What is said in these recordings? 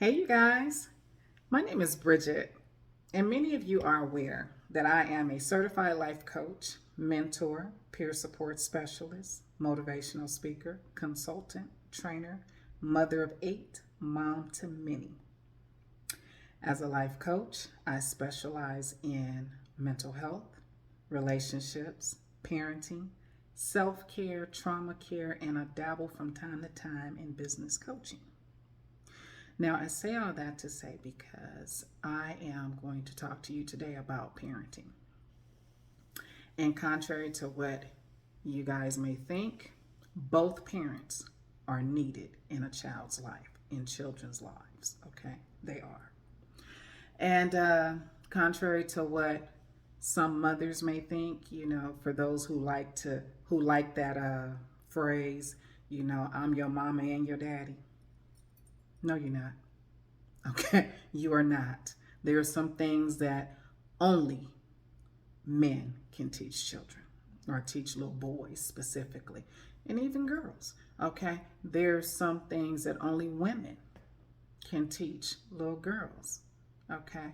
Hey, you guys. My name is Bridget, and many of you are aware that I am a certified life coach, mentor, peer support specialist, motivational speaker, consultant, trainer, mother of 8, mom to many. As a life coach, I specialize in mental health, relationships, parenting, self care, trauma care, and I dabble from time to time in business coaching. Now, I say all that to say because I am going to talk to you today about parenting. And contrary to what you guys may think, both parents are needed in a child's life, in children's lives. Okay, they are. And contrary to what some mothers may think, for those who like that phrase, I'm your mama and your daddy. No, you're not. Okay, you are not. There are some things that only men can teach children, or teach little boys specifically, and even girls. Okay, there's some things that only women can teach little girls. Okay,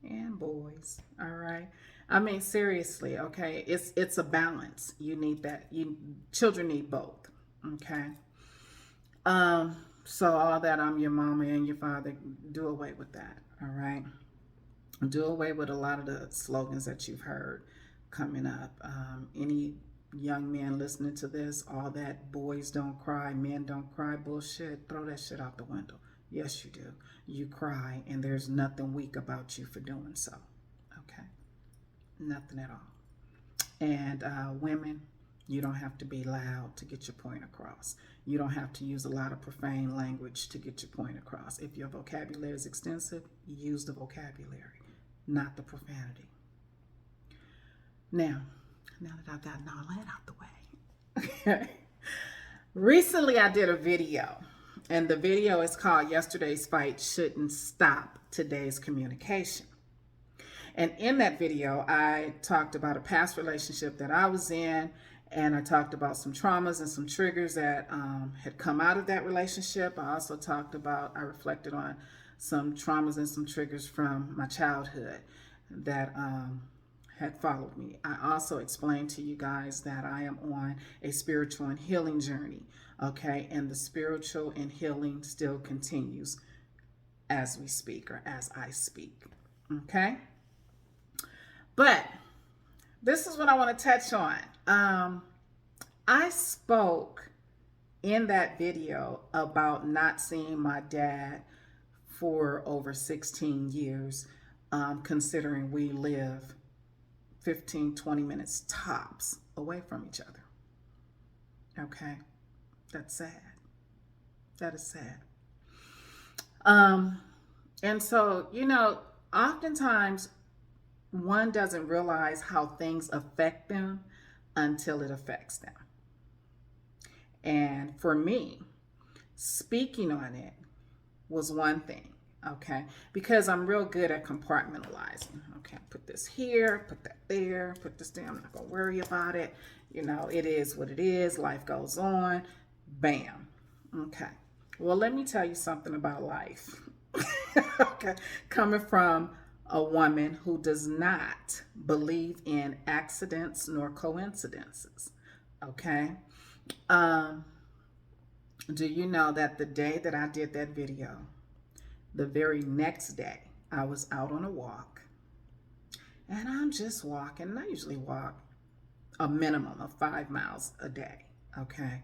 and boys. All right. I mean, seriously. Okay, it's a balance. You need that. Children need both. Okay. So all that I'm your mama and your father, do away with that. All right. Do away with a lot of the slogans that you've heard coming up. Any young men listening to this, all that boys don't cry, men don't cry bullshit, throw that shit out the window. Yes, you do. You cry, and there's nothing weak about you for doing so. Okay? Nothing at all. And women, you don't have to be loud to get your point across. You don't have to use a lot of profane language to get your point across. If your vocabulary is extensive, use the vocabulary, not the profanity. Now that I've gotten all that out the way, recently I did a video, and the video is called Yesterday's Fight Shouldn't Stop Today's Communication. And in that video, I talked about a past relationship that I was in, and I talked about some traumas and some triggers that had come out of that relationship. I also I reflected on some traumas and some triggers from my childhood that had followed me. I also explained to you guys that I am on a spiritual and healing journey, okay? And the spiritual and healing still continues as we speak, or as I speak, okay? But this is what I want to touch on. I spoke in that video about not seeing my dad for over 16 years, considering we live 15, 20 minutes tops away from each other. Okay? That's sad. That is sad. And so, oftentimes one doesn't realize how things affect them until it affects them. And for me, speaking on it was one thing, okay? Because I'm real good at compartmentalizing. Okay, put this here, put that there, put this there. I'm not going to worry about it. It is what it is. Life goes on. Bam. Okay. Well, let me tell you something about life. Okay. Coming from a woman who does not believe in accidents nor coincidences. Okay. Do you know that the day that I did that video, the very next day, I was out on a walk, and I'm just walking, and I usually walk a minimum of 5 miles a day. Okay.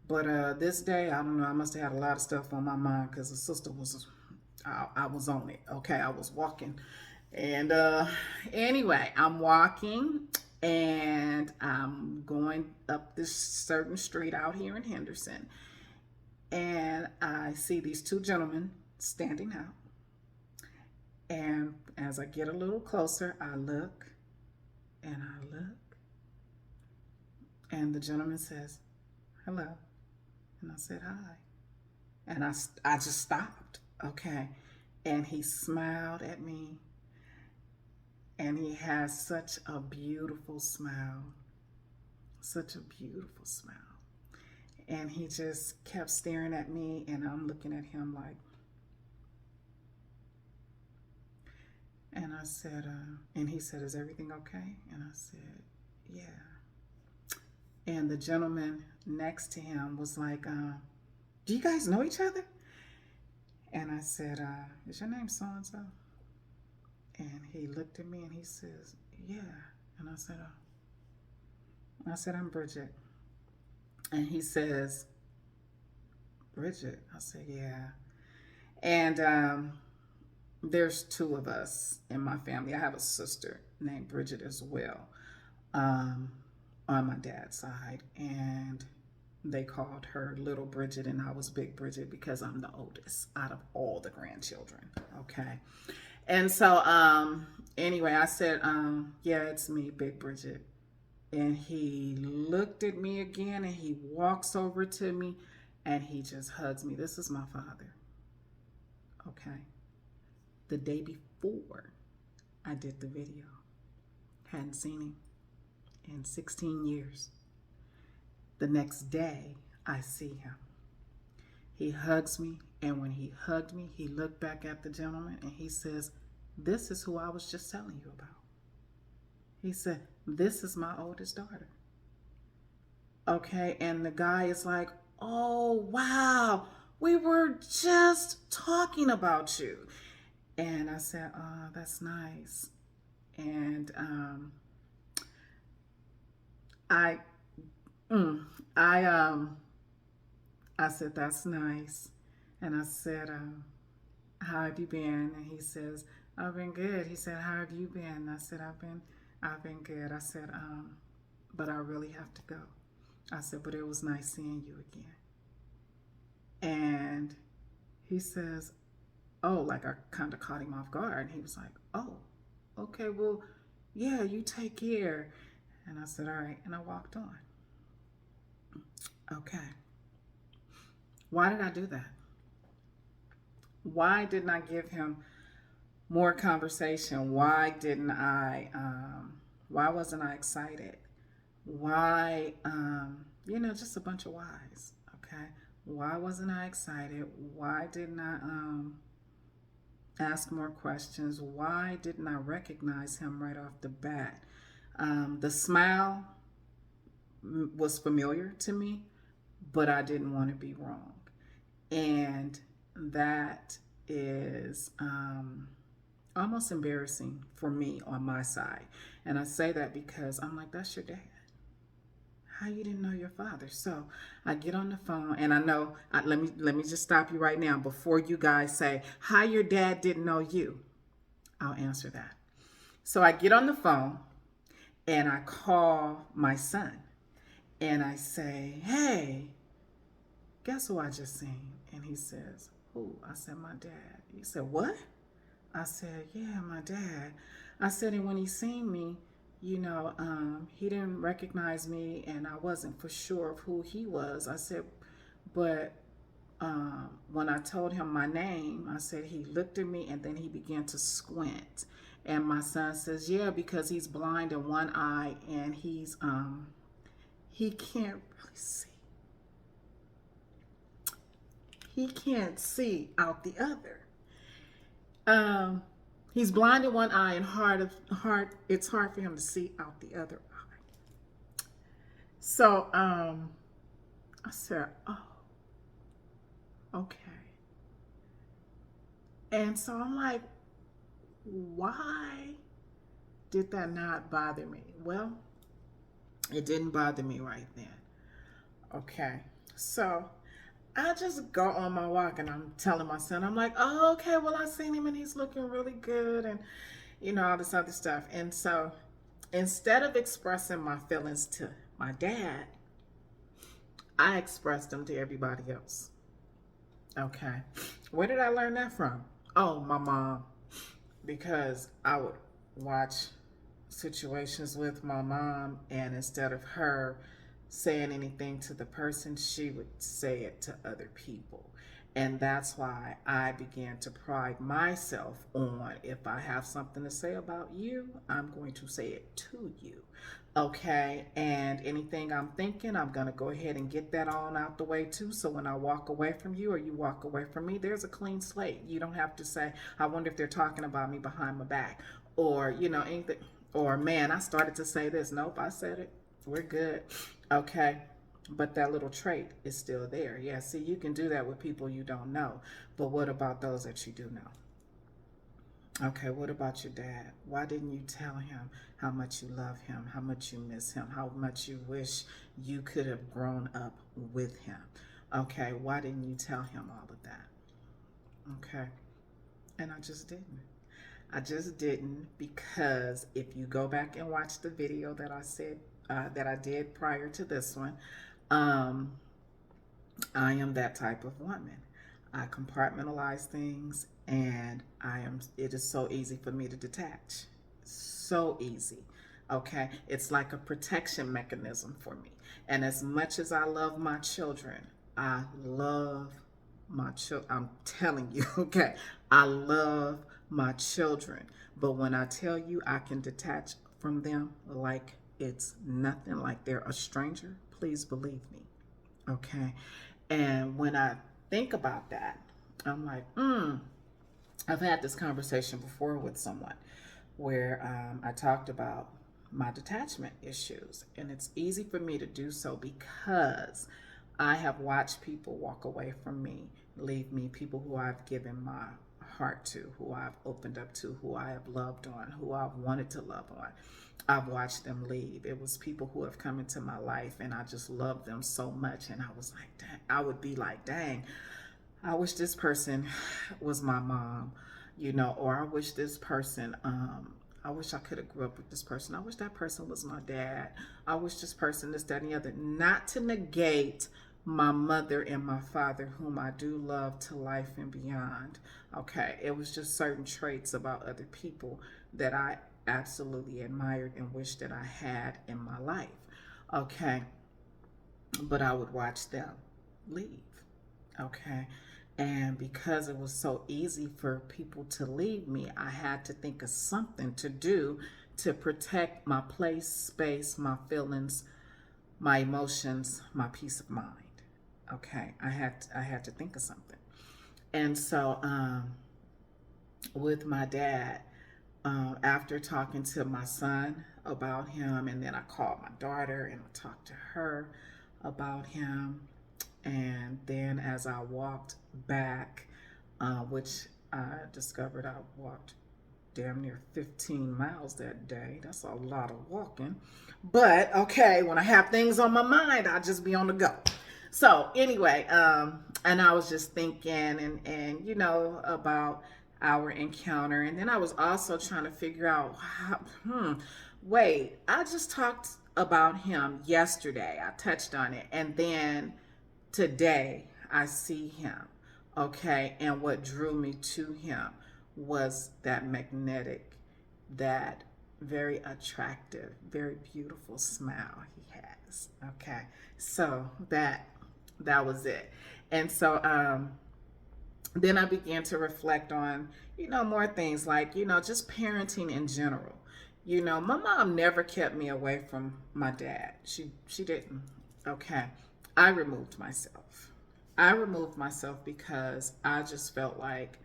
But this day, I don't know, I must have had a lot of stuff on my mind because the sister was I was on it. Okay, I was walking. And anyway, I'm walking and I'm going up this certain street out here in Henderson. And I see these two gentlemen standing out. And as I get a little closer, I look and I look. And the gentleman says, hello. And I said, hi. And I just stopped. Okay. And he smiled at me. And he has such a beautiful smile. Such a beautiful smile. And he just kept staring at me, and I'm looking at him like, And I said, and he said, is everything okay? And I said, yeah. And the gentleman next to him was like, do you guys know each other? And I said, is your name so and so? And he looked at me and he says, yeah. And I said, I'm Bridget. And he says, Bridget? I said, yeah. And there's two of us in my family. I have a sister named Bridget as well, on my dad's side. And they called her Little Bridget, and I was Big Bridget because I'm the oldest out of all the grandchildren. Okay. And so, anyway, I said, yeah, it's me, Big Bridget. And he looked at me again and he walks over to me and he just hugs me. This is my father. Okay. The day before I did the video, hadn't seen him in 16 years. The next day, I see him. He hugs me, and when he hugged me, he looked back at the gentleman and he says, this is who I was just telling you about. He said, this is my oldest daughter. Okay, and the guy is like, oh, wow, we were just talking about you. And I said, oh, that's nice. And I said, that's nice. And I said, how have you been? And he says, I've been good. He said, how have you been? I said, I've been good. I said, but I really have to go. I said, but it was nice seeing you again. And he says, oh, like I kind of caught him off guard. And he was like, oh, okay, well, yeah, you take care. And I said, all right. And I walked on. Okay. Why did I do that? Why didn't I give him more conversation? Why wasn't I excited? Why, just a bunch of whys, okay? Why wasn't I excited? Why didn't I ask more questions? Why didn't I recognize him right off the bat? The smile was familiar to me, but I didn't want to be wrong. And that is almost embarrassing for me on my side. And I say that because I'm like, that's your dad. How you didn't know your father? So I get on the phone, and I know, let me just stop you right now before you guys say, how your dad didn't know you. I'll answer that. So I get on the phone and I call my son and I say, hey, guess who I just seen? And he says, who? I said, my dad. He said, what? I said, yeah, my dad. I said, and when he seen me, he didn't recognize me, and I wasn't for sure of who he was. I said, but when I told him my name, I said, he looked at me and then he began to squint. And my son says, yeah, because he's blind in one eye and he can't really see. He can't see out the other. He's blind in one eye and it's hard for him to see out the other eye. So I said, oh, okay. And so I'm like, why did that not bother me? Well, it didn't bother me right then. Okay. So I just go on my walk and I'm telling my son, I'm like, oh, okay, well, I seen him and he's looking really good and, all this other stuff. And so instead of expressing my feelings to my dad, I expressed them to everybody else. Okay. Where did I learn that from? Oh, my mom. Because I would watch situations with my mom, and instead of her saying anything to the person, she would say it to other people. And that's why I began to pride myself on, if I have something to say about you, I'm going to say it to you. Okay. And anything I'm thinking, I'm going to go ahead and get that on out the way too. So when I walk away from you or you walk away from me, there's a clean slate. You don't have to say, I wonder if they're talking about me behind my back, or, anything, or man, I started to say this. Nope, I said it. We're good. Okay. But that little trait is still there. Yeah, see, you can do that with people you don't know. But what about those that you do know? Okay, what about your dad? Why didn't you tell him how much you love him, how much you miss him, how much you wish you could have grown up with him? Okay, why didn't you tell him all of that? Okay, and I just didn't. I just didn't, because if you go back and watch the video that I said that I did prior to this one, um, I am that type of woman. I compartmentalize things, and it is so easy for me to detach. So easy. Okay. It's like a protection mechanism for me. And as much as I love my children, I love my children. I'm telling you, okay. I love my children. But when I tell you I can detach from them like it's nothing, like they're a stranger, please believe me. Okay. And when I think about that, I'm like, I've had this conversation before with someone where I talked about my detachment issues. And it's easy for me to do so because I have watched people walk away from me, leave me, people who I've given my heart to, who I've opened up to, who I have loved on, who I've wanted to love on. I've watched them leave. It was people who have come into my life and I just loved them so much. And I was like, dang, I would be like, dang, I wish this person was my mom, or I wish this person, I wish I could have grew up with this person. I wish that person was my dad. I wish this person, this, that, and the other. Not to negate my mother and my father, whom I do love to life and beyond. Okay. It was just certain traits about other people that I absolutely admired and wished that I had in my life. Okay. But I would watch them leave. Okay. And because it was so easy for people to leave me, I had to think of something to do to protect my place, space, my feelings, my emotions, my peace of mind. Okay, I had to think of something. And so with my dad, after talking to my son about him, and then I called my daughter and I talked to her about him. And then as I walked back, which I discovered I walked damn near 15 miles that day. That's a lot of walking. But okay, when I have things on my mind, I'll just be on the go. So anyway, and I was just thinking and about our encounter. And then I was also trying to figure out wait, I just talked about him yesterday. I touched on it. And then today I see him. Okay. And what drew me to him was that magnetic, that very attractive, very beautiful smile he has. Okay. So that was it. And so then I began to reflect on, more things like, just parenting in general. My mom never kept me away from my dad. She didn't. Okay. I removed myself. I removed myself because I just felt like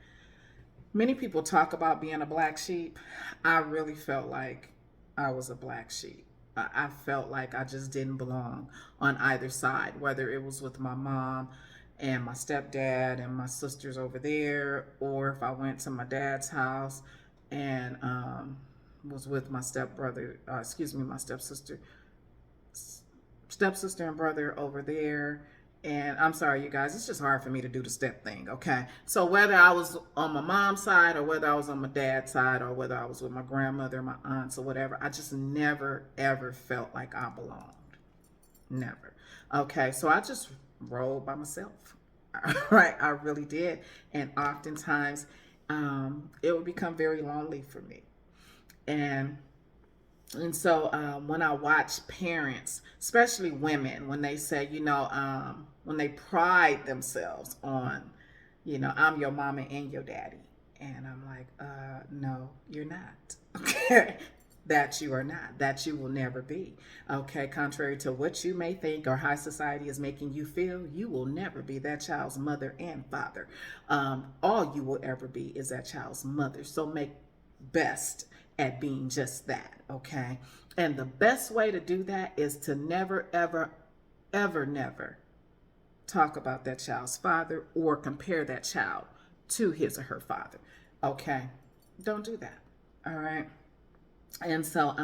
many people talk about being a black sheep. I really felt like I was a black sheep. I felt like I just didn't belong on either side, whether it was with my mom and my stepdad and my sisters over there, or if I went to my dad's house and was with my stepbrother, my stepsister and brother over there. And I'm sorry, you guys, it's just hard for me to do the step thing, okay? So whether I was on my mom's side or whether I was on my dad's side or whether I was with my grandmother, my aunts or whatever, I just never, ever felt like I belonged. Never. Okay, so I just rolled by myself, right? I really did. And oftentimes it would become very lonely for me. And so when I watch parents, especially women, when they say, when they pride themselves on I'm your mama and your daddy. And I'm like, no, you're not. Okay. That you are not, that you will never be. Okay. Contrary to what you may think or how society is making you feel, you will never be that child's mother and father. All you will ever be is that child's mother. So make best at being just that. Okay. And the best way to do that is to never, ever, ever, never talk about that child's father or compare that child to his or her father. Okay. Don't do that. All right. And so,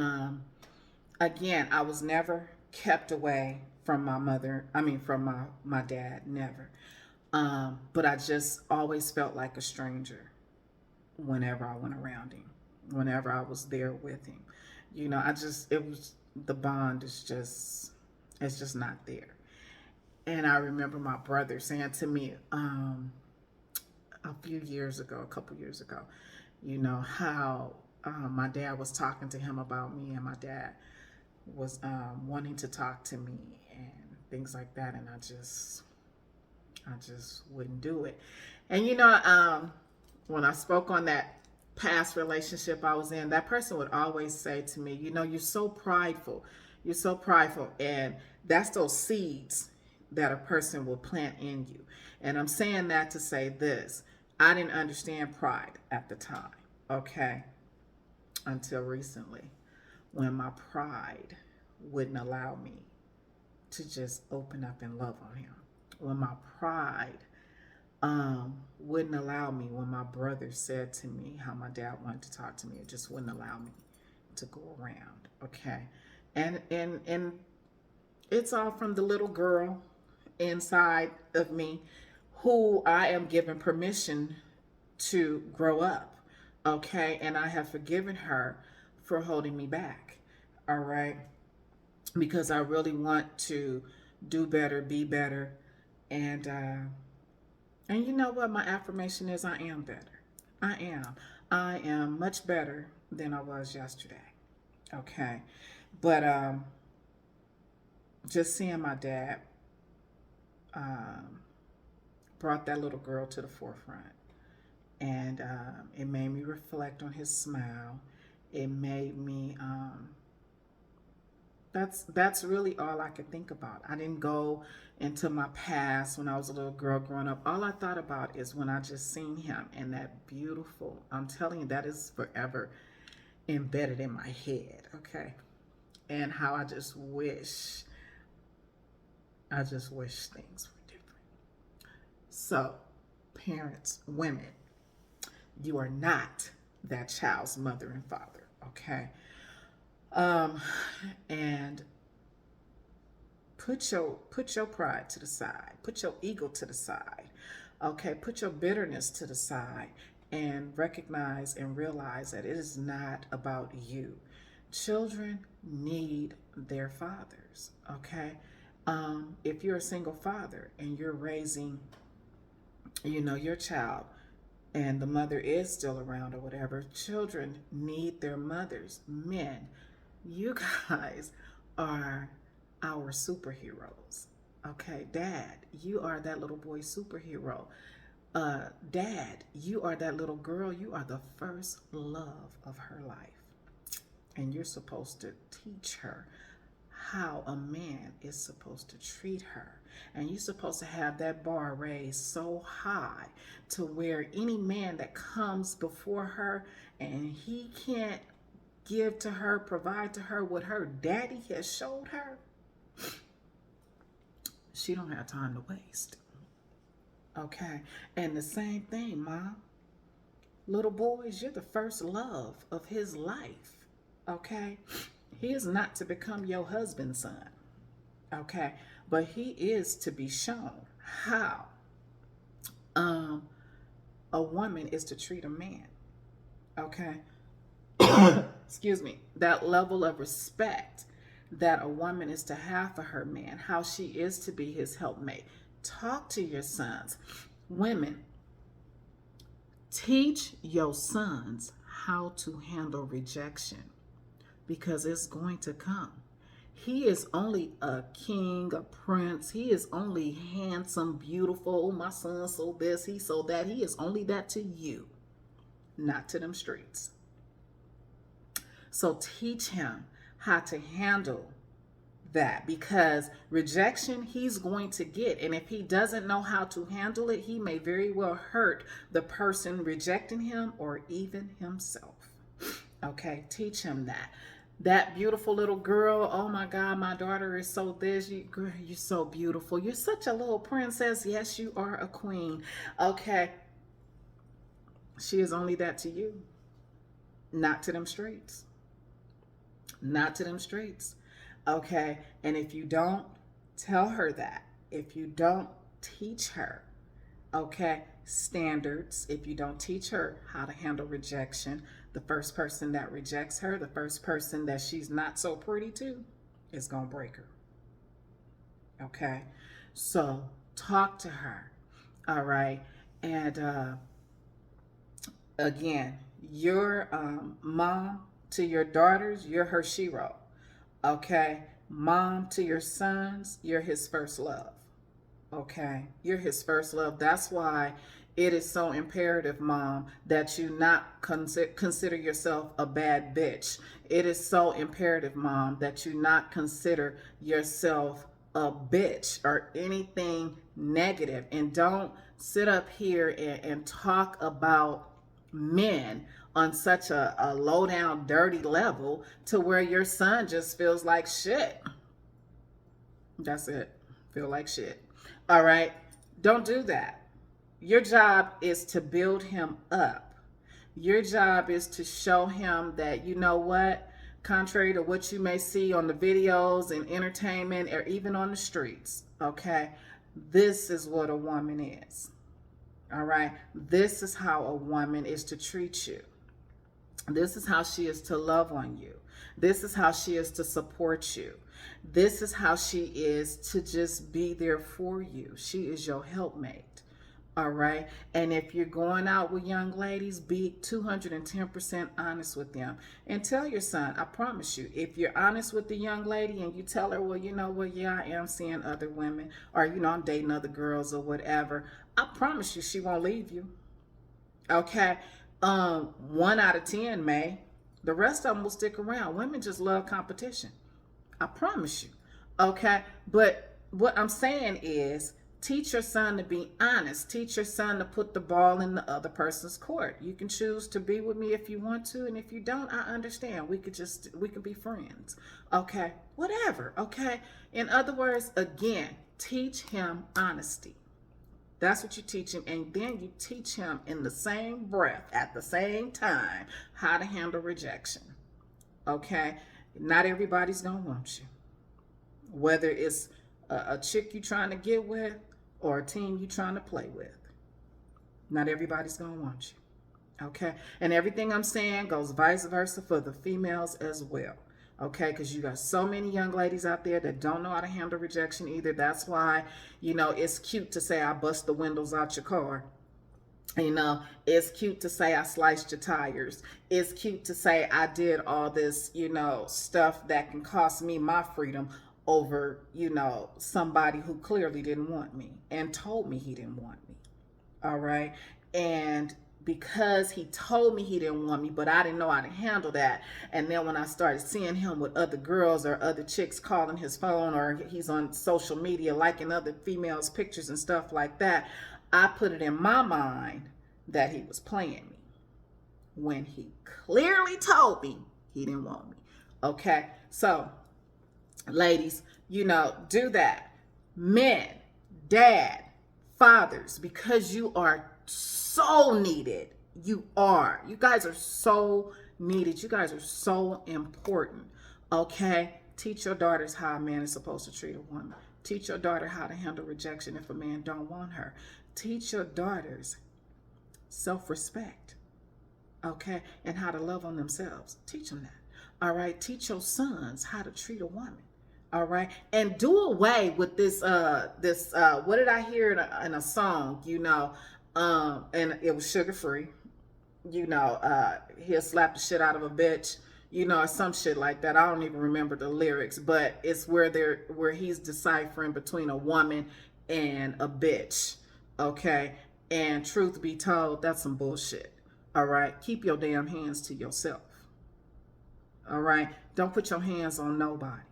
again, I was never kept away from my mother. I mean, from my dad, never. But I just always felt like a stranger whenever I went around him, whenever I was there with him. It was, the bond it's just not there. And I remember my brother saying to me, a couple years ago, how my dad was talking to him about me, and my dad was wanting to talk to me and things like that, and I just wouldn't do it. And when I spoke on that past relationship I was in, that person would always say to me, you're so prideful, and that's those seeds that a person will plant in you. And I'm saying that to say this: I didn't understand pride at the time, okay, until recently, when my pride wouldn't allow me to just open up and love on him. When my pride wouldn't allow me, when my brother said to me how my dad wanted to talk to me, it just wouldn't allow me to go around. Okay. And it's all from the little girl inside of me who I am given permission to grow up. Okay. And I have forgiven her for holding me back. All right. Because I really want to do better, be better. And you know what? My affirmation is I am better. I am. I am much better than I was yesterday. Okay. But just seeing my dad brought that little girl to the forefront. And it made me reflect on his smile. It made me that's really all I could think about. I didn't go into my past when I was a little girl growing up. All I thought about is when I just seen him, and that beautiful, I'm telling you, that is forever embedded in my head, okay? And how I just wish things were different. So, parents, women, you are not that child's mother and father, okay? And put your pride to the side, put your ego to the side, okay? Put your bitterness to the side, and recognize and realize that it is not about you. Children need their fathers, okay? If you're a single father and you're raising, your child, and the mother is still around or whatever, children need their mothers. Men, you guys are our superheroes. Okay, Dad, you are that little boy superhero. Dad, you are that little girl. You are the first love of her life. And you're supposed to teach her how a man is supposed to treat her. And you're supposed to have that bar raised so high to where any man that comes before her and he can't give to her, provide to her what her daddy has showed her, she don't have time to waste. Okay. And the same thing, Mom. Little boys, you're the first love of his life. Okay. He is not to become your husband's son. Okay. But he is to be shown how a woman is to treat a man. Okay. Excuse me. That level of respect that a woman is to have for her man, how she is to be his helpmate. Talk to your sons. Women, teach your sons how to handle rejection, because it's going to come. He is only a king, a prince. He is only handsome, beautiful. Oh, my son so this, he so that. He is only that to you, not to them streets. So teach him how to handle that, because rejection he's going to get, and if he doesn't know how to handle it, he may very well hurt the person rejecting him or even himself. Okay, teach him that. That beautiful little girl, oh my God, my daughter is so this. Girl, you're so beautiful. You're such a little princess. Yes, you are a queen. Okay, she is only that to you, not to them streets. Not to them streets. Okay, and if you don't tell her that, if you don't teach her, okay, standards, if you don't teach her how to handle rejection, the first person that rejects her, the first person that she's not so pretty to, is going to break her. Okay, so talk to her. All right, and again, your mom to your daughters, you're her shero. Okay, mom to your sons, you're his first love. Okay, you're his first love. That's why it is so imperative, mom, that you not consider yourself a bad bitch. It is so imperative, mom, that you not consider yourself a bitch or anything negative. And don't sit up here and talk about men on such a low down, dirty level to where your son just feels like shit. That's it. Feel like shit. All right. Don't do that. Your job is to build him up. Your job is to show him that, you know what, contrary to what you may see on the videos and entertainment or even on the streets, okay, this is what a woman is. All right. This is how a woman is to treat you. This is how she is to love on you. This is how she is to support you. This is how she is to just be there for you. She is your helpmate. All right. And if you're going out with young ladies, be 210% honest with them. And tell your son, I promise you, if you're honest with the young lady and you tell her, well, you know what, yeah, I am seeing other women, or, you know, I'm dating other girls or whatever, I promise you she won't leave you. Okay. 1 out of 10 may. The rest of them will stick around. Women just love competition. I promise you. Okay. But what I'm saying is, teach your son to be honest. Teach your son to put the ball in the other person's court. You can choose to be with me if you want to, and if you don't, I understand. We could be friends. Okay. Whatever. Okay. In other words, again, teach him honesty. That's what you teach him. And then you teach him in the same breath, at the same time, how to handle rejection. Okay? Not everybody's going to want you. Whether it's a chick you're trying to get with or a team you're trying to play with. Not everybody's going to want you. Okay? And everything I'm saying goes vice versa for the females as well. Okay, because you got so many young ladies out there that don't know how to handle rejection either. That's why, you know, it's cute to say I bust the windows out your car. You know, it's cute to say I sliced your tires. It's cute to say I did all this, you know, stuff that can cost me my freedom over, you know, somebody who clearly didn't want me and told me he didn't want me. All right. And because he told me he didn't want me, but I didn't know how to handle that. And then when I started seeing him with other girls or other chicks calling his phone, or he's on social media liking other females' pictures and stuff like that, I put it in my mind that he was playing me when he clearly told me he didn't want me. Okay, so ladies, you know, do that. Men, dad, fathers, because you are so needed. You are. You guys are so needed. You guys are so important. Okay? Teach your daughters how a man is supposed to treat a woman. Teach your daughter how to handle rejection if a man don't want her. Teach your daughters self-respect. Okay? And how to love on themselves. Teach them that. All right? Teach your sons how to treat a woman. All right, and do away with this. What did I hear in a song? You know, and it was sugar free. You know, he'll slap the shit out of a bitch. or some shit like that. I don't even remember the lyrics, but it's where he's deciphering between a woman and a bitch. Okay. And truth be told, that's some bullshit. All right. Keep your damn hands to yourself. All right. Don't put your hands on nobody.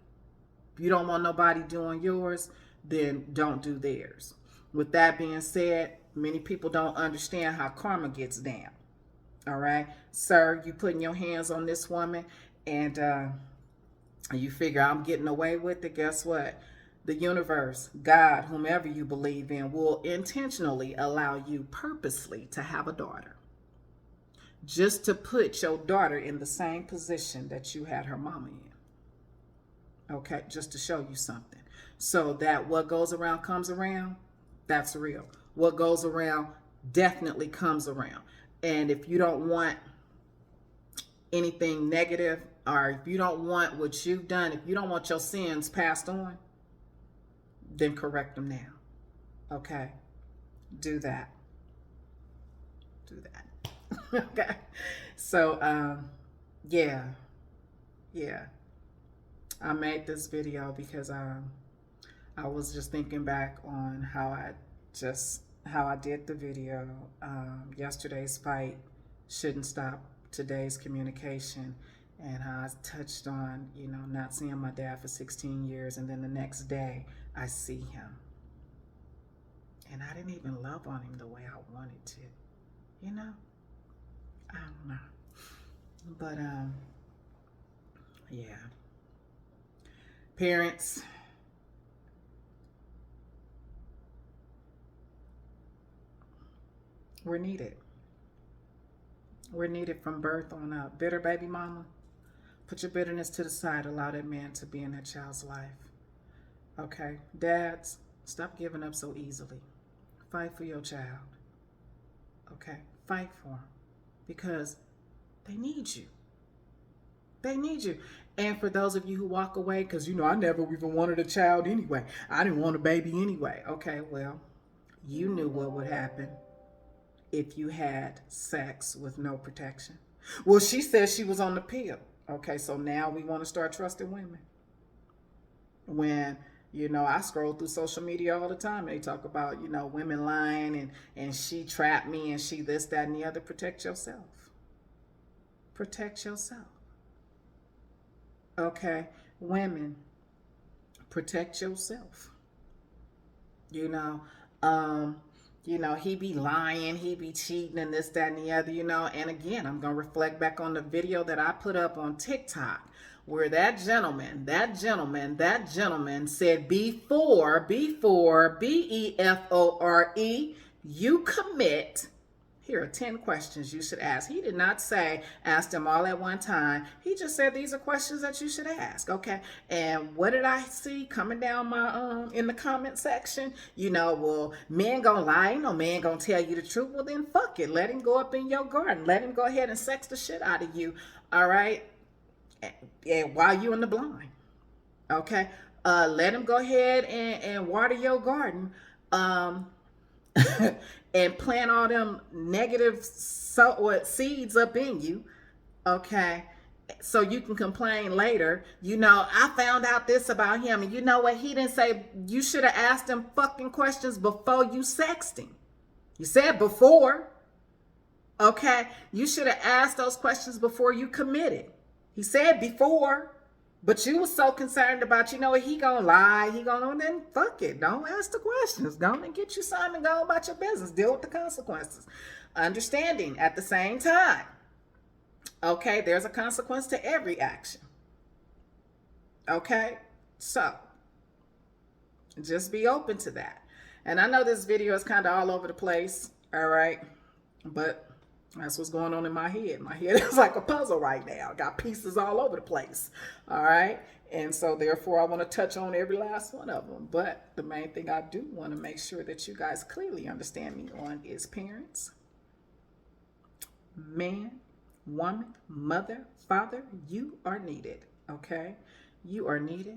If you don't want nobody doing yours, then don't do theirs. With that being said, many people don't understand how karma gets down. All right. Sir, you putting your hands on this woman and you figure I'm getting away with it. Guess what? The universe, God, whomever you believe in, will intentionally allow you purposely to have a daughter. Just to put your daughter in the same position that you had her mama in. Okay, just to show you something. So that what goes around comes around, that's real. What goes around definitely comes around. And if you don't want anything negative, or if you don't want what you've done, if you don't want your sins passed on, then correct them now. Okay? Do that. Do that. Okay? So, yeah. I made this video because I was just thinking back on how I did the video. Yesterday's fight shouldn't stop today's communication, and how I touched on, not seeing my dad for 16 years, and then the next day I see him. And I didn't even love on him the way I wanted to. I don't know. But, yeah. Parents, we're needed. We're needed from birth on up. Bitter baby mama, put your bitterness to the side. Allow that man to be in that child's life. Okay? Dads, stop giving up so easily. Fight for your child. Okay? Fight for them. Because they need you. They need you. And for those of you who walk away, because I never even wanted a child anyway. I didn't want a baby anyway. Okay, well, you knew what would happen if you had sex with no protection. Well, she said she was on the pill. Okay, so now we want to start trusting women. When, I scroll through social media all the time. They talk about, women lying and she trapped me and she this, that, and the other. Protect yourself. Protect yourself. Okay, women, protect yourself. He be lying, he be cheating and this, that, and the other, And again, I'm going to reflect back on the video that I put up on TikTok where that gentleman said before, BEFORE, you commit. Here are 10 questions you should ask. He did not say ask them all at one time. He just said these are questions that you should ask. Okay. And what did I see coming down my in the comment section? Well, men gonna lie. No man gonna tell you the truth. Well, then fuck it. Let him go up in your garden. Let him go ahead and sex the shit out of you. All right. And while you in the blind. Okay. Let him go ahead and water your garden. And plant all them negative seeds up in you, okay? So you can complain later. I found out this about him, and you know what? He didn't say. You should have asked him fucking questions before you sexed him. You said before, okay? You should have asked those questions before you committed. He said before. But you were so concerned about, he gonna lie, then fuck it. Don't ask the questions. Go and get you something and go about your business. Deal with the consequences. Understanding at the same time. Okay, there's a consequence to every action. Okay, so just be open to that. And I know this video is kind of all over the place, all right? But that's what's going on in my head. My head is like a puzzle right now. I got pieces all over the place. All right. And so therefore I want to touch on every last one of them. But the main thing I do want to make sure that you guys clearly understand me on is parents, man, woman, mother, father, you are needed. Okay. You are needed.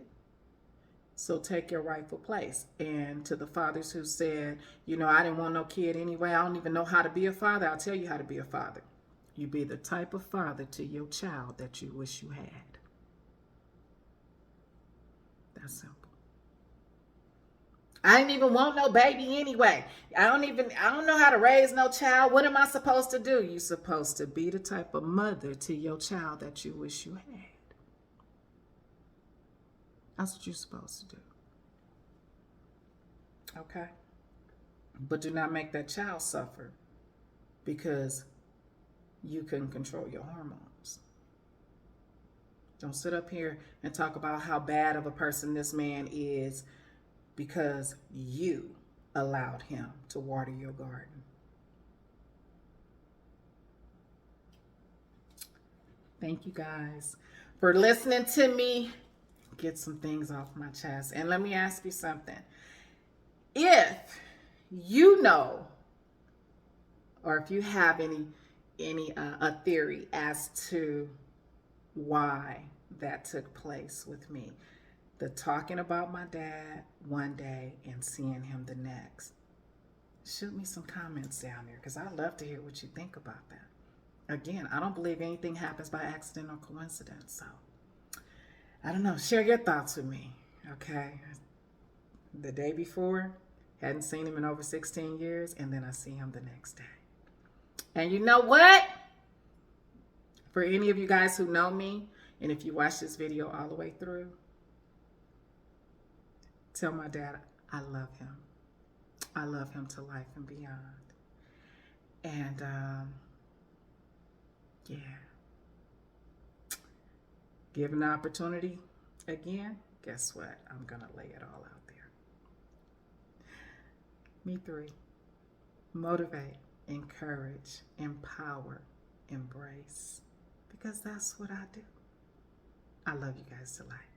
So take your rightful place. And to the fathers who said, I didn't want no kid anyway. I don't even know how to be a father. I'll tell you how to be a father. You be the type of father to your child that you wish you had. That's simple. I didn't even want no baby anyway. I don't know how to raise no child. What am I supposed to do? You're supposed to be the type of mother to your child that you wish you had. That's what you're supposed to do. Okay? But do not make that child suffer because you couldn't control your hormones. Don't sit up here and talk about how bad of a person this man is because you allowed him to water your garden. Thank you guys for listening to me get some things off my chest. And let me ask you something. If you know, or if you have any a theory as to why that took place with me, the talking about my dad one day and seeing him the next, shoot me some comments down there because I'd love to hear what you think about that. Again, I don't believe anything happens by accident or coincidence. So, I don't know. Share your thoughts with me, okay? The day before, hadn't seen him in over 16 years, and then I see him the next day. And you know what? For any of you guys who know me, and if you watch this video all the way through, tell my dad I love him. I love him to life and beyond. And, yeah. Given the opportunity again, guess what? I'm going to lay it all out there. Me three. Motivate, encourage, empower, embrace. Because that's what I do. I love you guys to life.